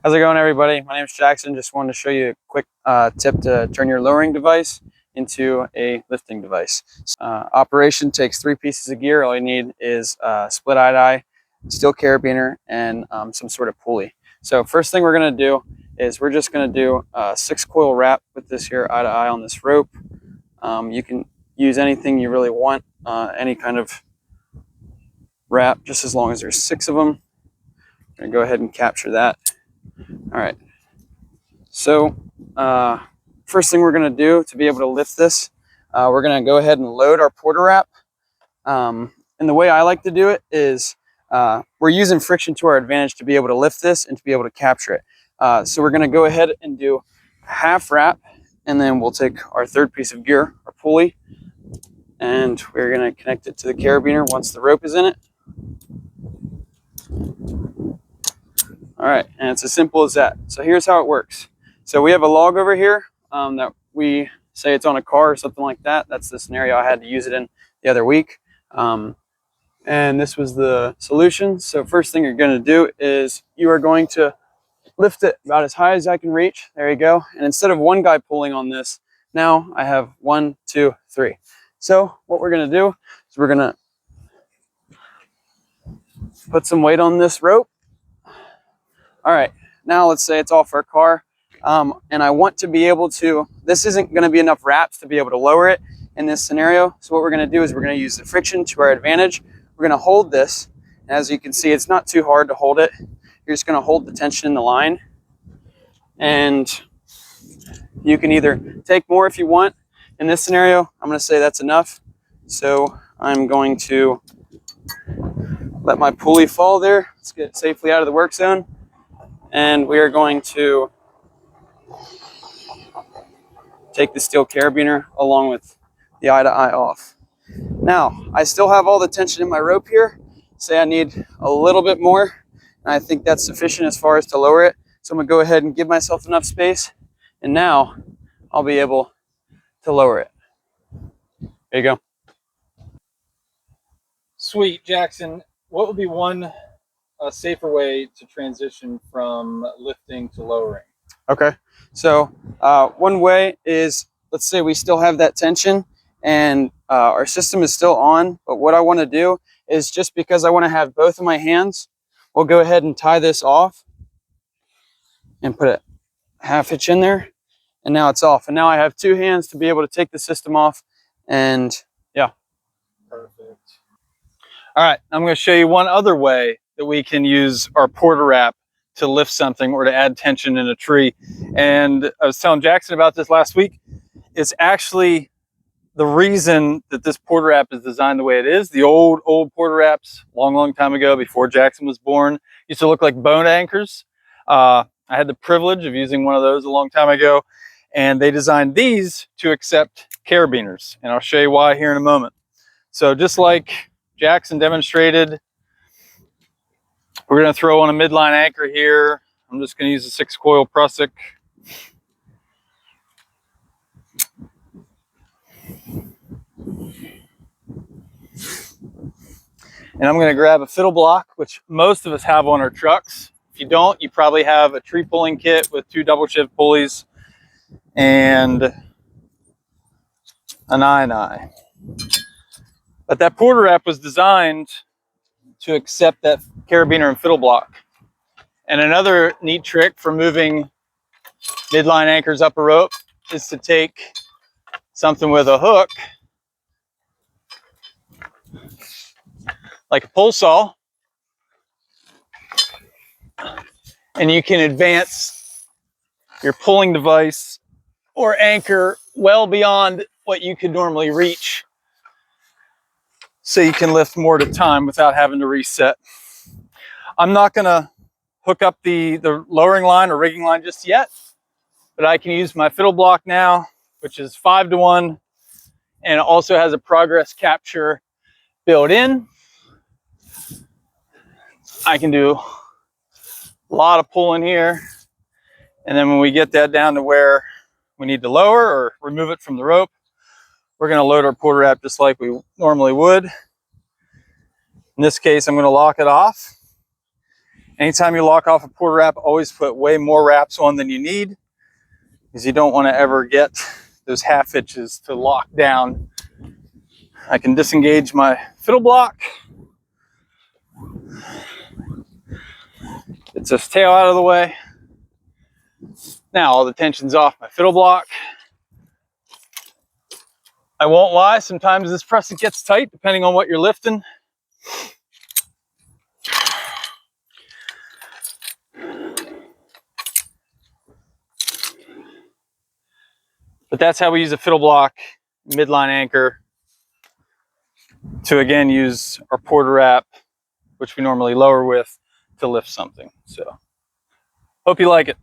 How's it going, everybody? My name is Jackson. Just wanted to show you a quick tip to turn your lowering device into a lifting device. Operation takes 3 pieces of gear. All you need is a split eye, steel carabiner, and some sort of pulley. So first thing we're going to do is we're just going to do a 6-coil wrap with this here eye on this rope. You can use anything you really want, any kind of wrap, just as long as there's 6 of them. I'm going to go ahead and capture that. All right, so first thing we're going to do to be able to lift this, we're going to go ahead and load our porter wrap. And the way I like to do it is we're using friction to our advantage to be able to lift this and to be able to capture it. So we're going to go ahead and do a half wrap, and then we'll take our 3rd piece of gear, our pulley, and we're going to connect it to the carabiner once the rope is in it. All right, and it's as simple as that. So here's how it works. So we have a log over here that we say it's on a car or something like that. That's the scenario I had to use it in the other week. And this was the solution. So first thing you're going to do is you are going to lift it about as high as I can reach. There you go. And instead of one guy pulling on this, now I have 1, 2, 3. So what we're going to do is we're going to put some weight on this rope. All right, now let's say it's off our car. And I want to be able to, this isn't going to be enough wraps to be able to lower it in this scenario. So what we're going to do is we're going to use the friction to our advantage. We're going to hold this. And as you can see, it's not too hard to hold it. You're just going to hold the tension in the line. And you can either take more if you want. In this scenario, I'm going to say that's enough. So I'm going to let my pulley fall there. Let's get it safely out of the work zone. And we are going to take the steel carabiner along with the eye off. Now, I still have all the tension in my rope here. Say I need a little bit more, and I think that's sufficient as far as to lower it. So I'm gonna go ahead and give myself enough space, and now I'll be able to lower it. There you go. Sweet, Jackson. What would be one safer way to transition from lifting to lowering? Okay, so one way is, let's say we still have that tension and our system is still on, but what I want to do is, just because I want to have both of my hands, we'll go ahead and tie this off and put a half hitch in there, and now it's off. And now I have 2 hands to be able to take the system off, and yeah. Perfect. All right, I'm going to show you one other way that we can use our porter wrap to lift something or to add tension in a tree. And I was telling Jackson about this last week. It's actually the reason that this porter wrap is designed the way it is. The old porter wraps, long time ago, before Jackson was born, used to look like bone anchors. I had the privilege of using one of those a long time ago, and they designed these to accept carabiners, and I'll show you why here in a moment. So just like Jackson demonstrated, we're going to throw on a midline anchor here. I'm just going to use a 6-coil Prusik. And I'm going to grab a fiddle block, which most of us have on our trucks. If you don't, you probably have a tree pulling kit with 2 double shift pulleys and an eye. But that porter wrap was designed to accept that carabiner and fiddle block. And another neat trick for moving midline anchors up a rope is to take something with a hook, like a pull saw, and you can advance your pulling device or anchor well beyond what you could normally reach, so you can lift more at a time without having to reset. I'm not going to hook up the lowering line or rigging line just yet, but I can use my fiddle block now, which is 5-to-1, and it also has a progress capture built in. I can do a lot of pulling here, and then when we get that down to where we need to lower or remove it from the rope, we're going to load our porter wrap just like we normally would. In this case, I'm going to lock it off, Anytime you lock off a porter wrap, always put way more wraps on than you need, because you don't want to ever get those half hitches to lock down. I can disengage my fiddle block. Get this tail out of the way. Now all the tension's off my fiddle block. I won't lie, sometimes this press gets tight depending on what you're lifting. But that's how we use a fiddle block, midline anchor, to again use our porter wrap, which we normally lower with, to lift something. So hope you like it.